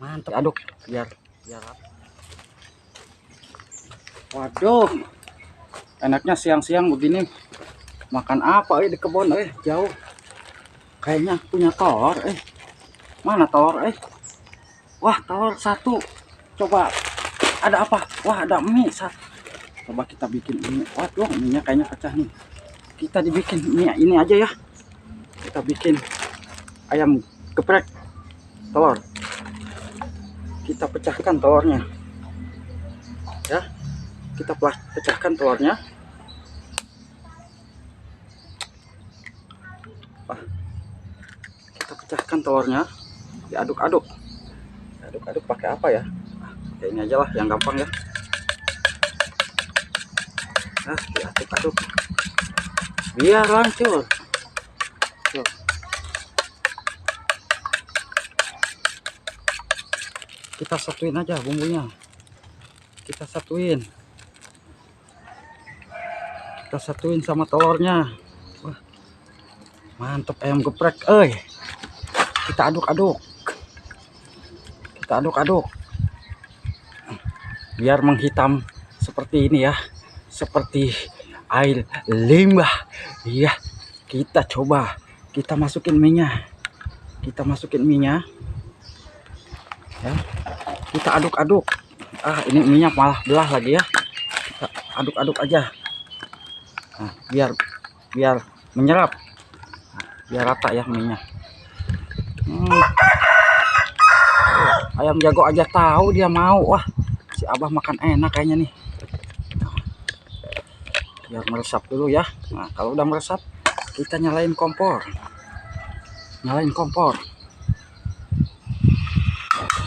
Mantap, aduk biar waduh, enaknya siang-siang begini makan apa di kebun jauh. Kayaknya punya telur mana telur wah, telur satu. Coba ada apa? Wah, ada mie satu. Coba kita bikin mie. Waduh, mie-nya kayaknya pecah nih. Kita dibikin mie ini aja ya. Kita bikin ayam geprek telur. Kita pecahkan telurnya ya, kita pecahkan telurnya. Kita pecahkan telurnya, diaduk-aduk pakai apa ya? Kayak ini aja lah yang gampang ya. Diaduk-aduk biar lancur. Tuh. Kita satuin aja bumbunya, kita satuin sama telurnya. Wah, mantap ayam geprek kita aduk-aduk biar menghitam seperti ini ya, seperti air limbah ya. Kita coba, kita masukin minyak ya, kita aduk-aduk. Ini minyak malah belah lagi ya. Kita aduk-aduk aja biar menyerap, biar rata ya minyak. Ayam jago aja tahu dia mau. Wah, si Abah makan enak kayaknya nih. Biar meresap dulu ya. Nah, kalau udah meresap kita nyalain kompor.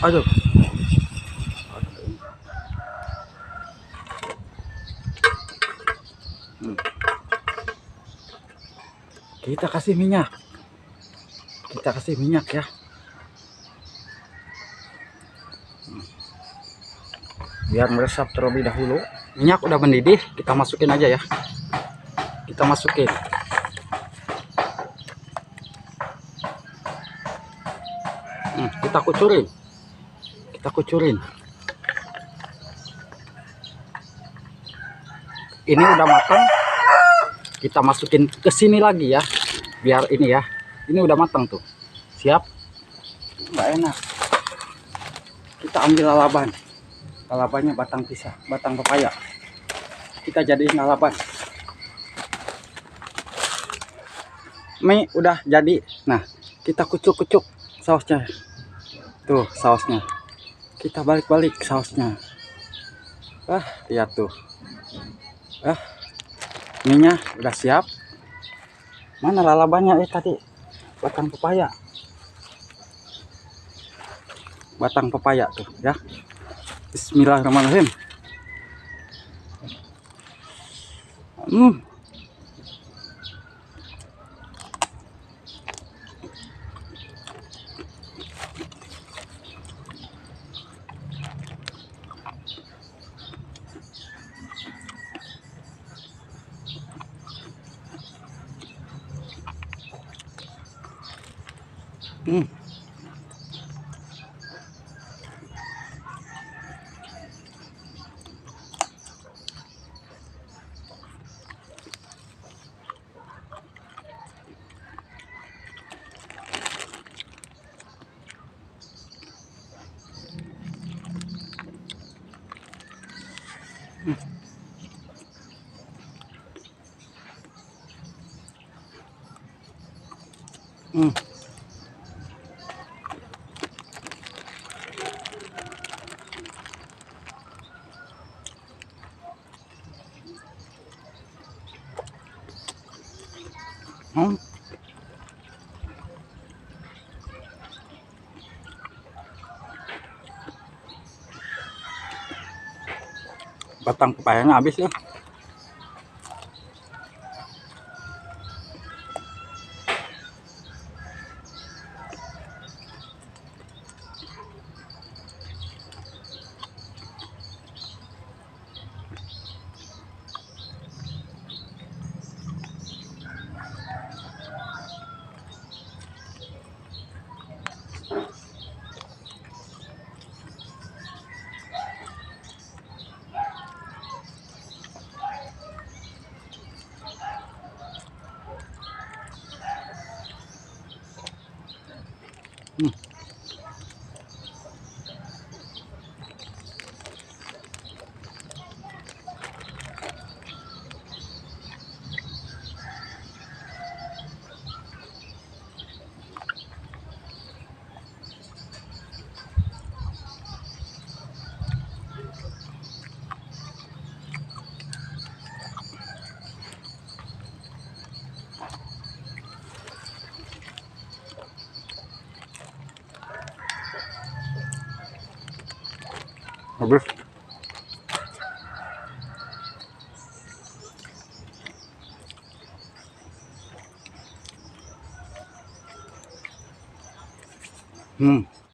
Aduh. Kita kasih minyak ya. Biar meresap terlebih dahulu. Minyak udah mendidih, kita masukin aja ya. Kita kucurin. Ini udah matang, kita masukin ke sini lagi ya, biar ini ya. Ini udah matang tuh, siap. Nggak enak, kita ambil lalabannya, batang pepaya, kita jadiin lalaban. Mie udah jadi. Nah, kita kucuk sausnya tuh, kita balik sausnya. Lihat tuh, minyak udah siap. Mana lalabannya tadi? Batang pepaya tuh ya. Bismillahirrahmanirrahim. Batang pepayanya habis ya. Hmm. Habis. Hmm.